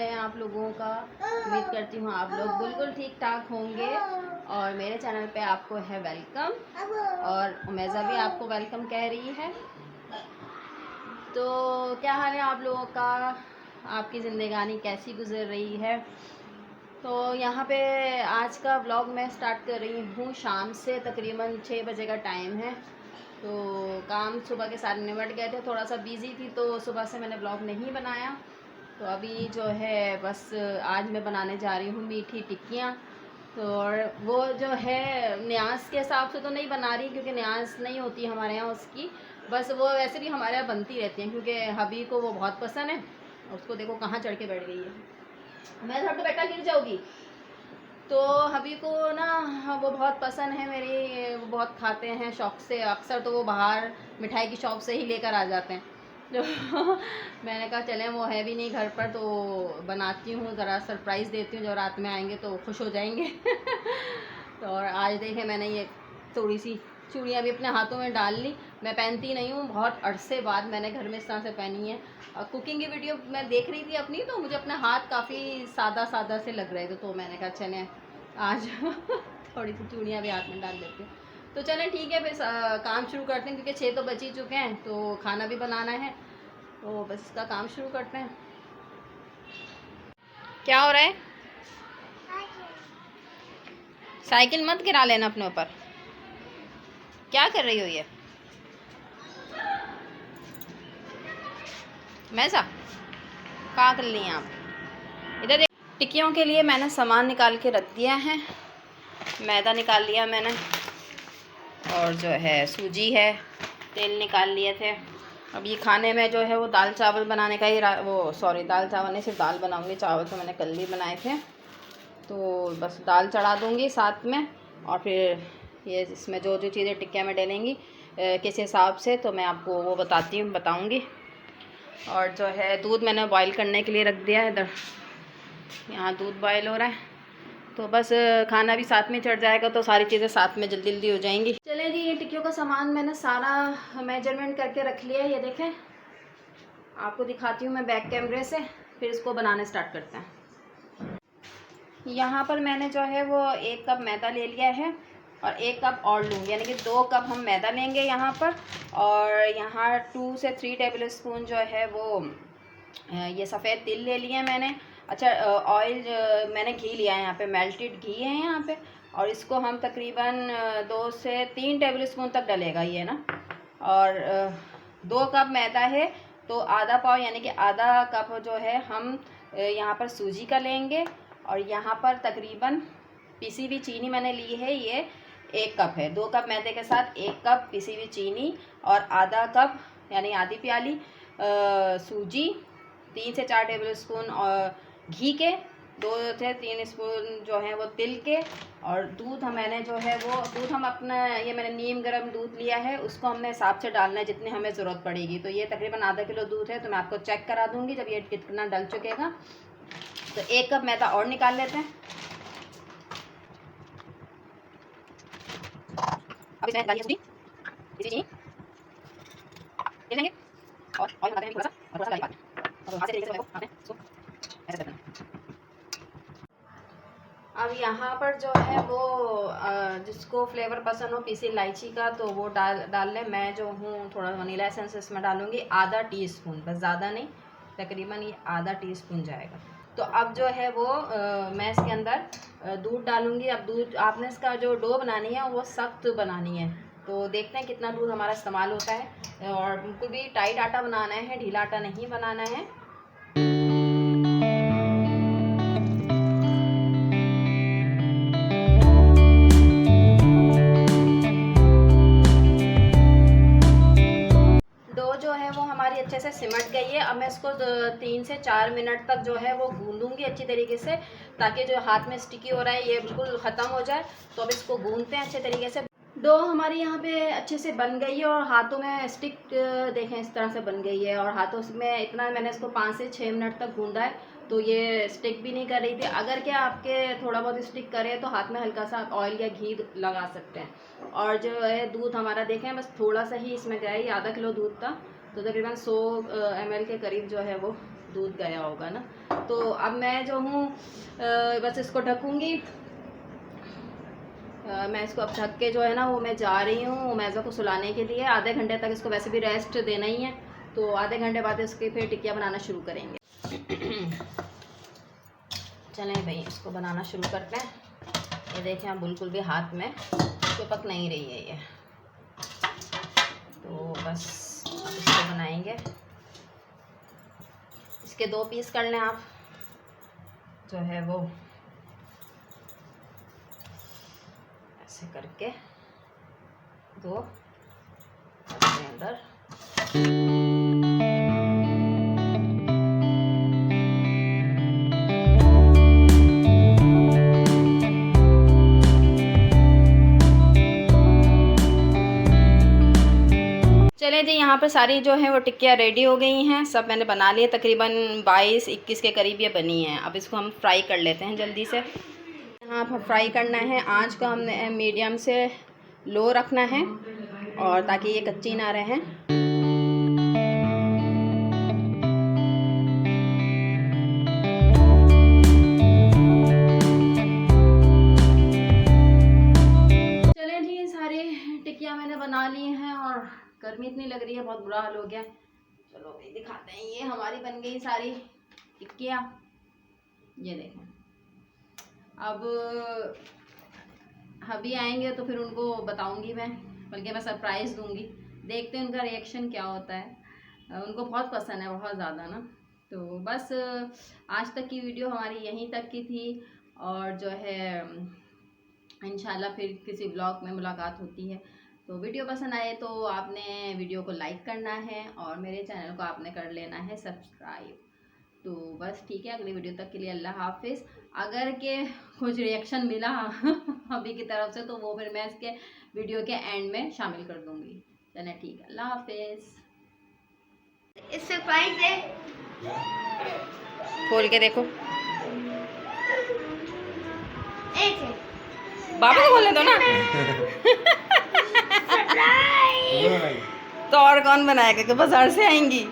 है आप लोगों का। उम्मीद करती हूँ आप लोग बिल्कुल ठीक ठाक होंगे और मेरे चैनल पे आपको है वेलकम और उमेज़ा भी आपको वेलकम कह रही है। तो क्या हाल है आप लोगों का, आपकी ज़िंदगानी कैसी गुजर रही है। तो यहाँ पे आज का व्लॉग मैं स्टार्ट कर रही हूँ शाम से, तकरीबन 6 बजे का टाइम है। तो काम सुबह के सारे निपट गए थे, थोड़ा सा बिज़ी थी तो सुबह से मैंने व्लॉग नहीं बनाया। तो अभी जो है बस आज मैं बनाने जा रही हूँ मीठी टिक्कियाँ। तो वो जो है न्याज के हिसाब से तो नहीं बना रही, क्योंकि न्याज नहीं होती हमारे यहाँ उसकी, बस वो वैसे भी हमारे यहाँ बनती रहती हैं क्योंकि हबी को वो बहुत पसंद है। उसको देखो कहाँ चढ़ के बैठ गई है, मैं थोड़ा तो बेटा गिर जाऊगी। तो हबी को ना वो बहुत पसंद है मेरी, वो बहुत खाते हैं शौक़ से। अक्सर तो वो बाहर मिठाई की शॉप से ही लेकर आ जाते हैं। तो मैंने कहा चलें, वो है भी नहीं घर पर तो बनाती हूँ, ज़रा सरप्राइज़ देती हूँ, जब रात में आएंगे तो खुश हो जाएंगे। तो और आज देखें मैंने ये थोड़ी सी चूड़ियाँ भी अपने हाथों में डाल ली। मैं पहनती नहीं हूँ, बहुत अरसे बाद मैंने घर में इस तरह से पहनी है। और कुकिंग की वीडियो मैं देख रही थी अपनी, तो मुझे अपने हाथ काफ़ी सादा सादा से लग रहे थे, तो मैंने कहा चलें आज थोड़ी सी चूड़ियाँ भी हाथ में डाल लेते हैं। तो चलें ठीक है, फिर काम शुरू करते हैं, क्योंकि 6 तो बज ही चुके हैं, तो खाना भी बनाना है। तो बस इसका काम शुरू करते हैं। क्या हो रहा है? साइकिल मत गिरा लेना अपने ऊपर। क्या कर रही हो ये? मैसा कहाँ कर ली हैं आप? इधर देख। टिक्कियों के लिए मैंने सामान निकाल के रख दिया है। मैदा निकाल लिया मैंने, और जो है सूजी है, तेल निकाल लिए थे। अब ये खाने में जो है वो दाल चावल बनाने का ही दाल चावल नहीं, सिर्फ दाल बनाऊंगी। चावल तो मैंने कल ही बनाए थे, तो बस दाल चढ़ा दूंगी साथ में। और फिर ये इसमें जो जो चीज़ें टिक्कियाँ में डलेंगी किस हिसाब से, तो मैं आपको वो बताऊंगी। और जो है दूध मैंने बॉईल करने के लिए रख दिया है इधर, यहाँ दूध बॉईल हो रहा है। तो बस खाना भी साथ में चढ़ जाएगा तो सारी चीज़ें साथ में जल्दी जल्दी हो जाएंगी। चलें जी, ये टिक्कियों का सामान मैंने सारा मेजरमेंट करके रख लिया है। ये देखें, आपको दिखाती हूँ मैं बैक कैमरे से, फिर इसको बनाने स्टार्ट करते हैं। यहाँ पर मैंने जो है वो 1 कप मैदा ले लिया है और 1 कप और लूँगी, यानी कि 2 कप हम मैदा लेंगे यहाँ पर। और यहाँ 2 से 3 टेबल स्पून जो है वो ये सफ़ेद तिल ले लिए मैंने। अच्छा, ऑयल मैंने घी लिया है, यहाँ पे मेल्टेड घी है यहाँ पे। और इसको हम तकरीबन 2 से 3 टेबल स्पून तक डलेगा ये ना। और 2 कप मैदा है तो आधा पाव यानी कि आधा कप जो है हम यहाँ पर सूजी का लेंगे। और यहाँ पर तकरीबन पिसी हुई चीनी मैंने ली है, ये 1 कप है। 2 कप मैदे के साथ 1 कप पिसी हुई चीनी और आधा कप यानी आधी प्याली सूजी, 3 से 4 टेबल स्पून घी के, 2 से 3 स्पून जो है वो तिल के। और दूध मैंने जो है वो दूध हम अपना, ये मैंने नीम गर्म दूध लिया है, उसको हमने हिसाब से डालना है जितनी हमें ज़रूरत पड़ेगी। तो ये तकरीबन आधा किलो दूध है, तो मैं आपको चेक करा दूँगी जब ये कितना डल चुकेगा। तो 1 कप मैदा और निकाल लेते हैं। अब इसमें डालिए सूजी, इसी चीनी ले लेंगे और ऑयल लगाते हैं थोड़ा सा, और थोड़ा सा डालिए और हाथ से तरीके से आपने इसको ऐसे करना है। अब यहाँ पर जो है वो जिसको फ्लेवर पसंद हो पीसी इलायची का, तो वो डाल लें। मैं जो हूँ थोड़ा वनीला एसेंस इसमें डालूँगी, आधा टीस्पून, बस ज़्यादा नहीं, तकरीबन ये आधा टीस्पून जाएगा। तो अब जो है वो मैं इसके अंदर दूध डालूँगी। अब दूध आपने इसका जो डो बनानी है वो सख्त बनानी है, तो देखते हैं कितना दूध हमारा इस्तेमाल होता है। और बिल्कुल भी टाइट आटा बनाना है, ढीला आटा नहीं बनाना है। जो है वो हमारी अच्छे से सिमट गई है। अब मैं इसको 3 से 4 मिनट तक जो है वो गूंदूंगी अच्छी तरीके से, ताकि जो हाथ में स्टिकी हो रहा है ये बिल्कुल ख़त्म हो जाए। तो अब इसको गूंदते हैं अच्छे तरीके से। डो हमारी यहाँ पे अच्छे से बन गई है और हाथों में स्टिक देखें इस तरह से बन गई है। और हाथों में इतना मैंने इसको 5 से 6 मिनट तक गूंदा है, तो ये स्टिक भी नहीं कर रही थी। अगर क्या आपके थोड़ा बहुत स्टिक करे तो हाथ में हल्का सा ऑयल या घी लगा सकते हैं। और जो है दूध हमारा देखें बस थोड़ा सा ही इसमें गया है, आधा किलो दूध था, तो तकरीबन 100 ml के करीब जो है वो दूध गया होगा ना। तो अब मैं जो हूँ बस इसको ढकूँगी। मैं इसको अब ढक के जो है ना वो मैं जा रही हूँ उमैज़ा को सुलाने के लिए। आधे घंटे तक इसको वैसे भी रेस्ट देना ही है, तो आधे घंटे बाद इसकी फिर टिक्किया बनाना शुरू करेंगे। चलें भाई इसको बनाना शुरू करते हैं। ये देखें अब बिल्कुल भी हाथ में चिपक नहीं रही है ये, तो बस अब इसको बनाएंगे। इसके 2 पीस कर लें आप, जो है वो ऐसे करके 2 अपने अंदर। चलें जी, यहाँ पर सारी जो है वो टिक्कियाँ रेडी हो गई हैं, सब मैंने बना लिए। तकरीबन 22-21 के करीब ये बनी हैं। अब इसको हम फ्राई कर लेते हैं जल्दी से। यहाँ पर फ्राई करना है, आंच को हमने मीडियम से लो रखना है और ताकि ये कच्ची ना रहें। चलें जी, सारी टिक्कियाँ मैंने बना ली हैं और गर्मी इतनी लग रही है, बहुत बुरा हाल हो गया। चलो भाई दिखाते हैं। ये हमारी बन गई सारी टिक्कियाँ, ये देखें। अब अभी आएंगे तो फिर उनको बताऊंगी मैं, बल्कि मैं सरप्राइज़ दूंगी। देखते हैं उनका रिएक्शन क्या होता है। उनको बहुत पसंद है, बहुत ज़्यादा ना। तो बस आज तक की वीडियो हमारी यहीं तक की थी, और जो है इंशाल्लाह फिर किसी ब्लॉग में मुलाकात होती है। तो वीडियो पसंद आए तो आपने वीडियो को लाइक करना है और मेरे चैनल को आपने कर लेना है सब्सक्राइब। तो बस ठीक है, अगली वीडियो तक के लिए अल्लाह हाफिज़। अगर के कुछ रिएक्शन मिला अभी की तरफ से तो वो फिर मैं इसके वीडियो के एंड में शामिल कर दूँगी। चलें ठीक है, अल्लाह हाफिज़। इस सरप्राइज है, खोल के देखो। एक है बाबा को बोलने दो ना। सरप्राइज। तो और कौन बनाएगा कि बाजार से आएंगी।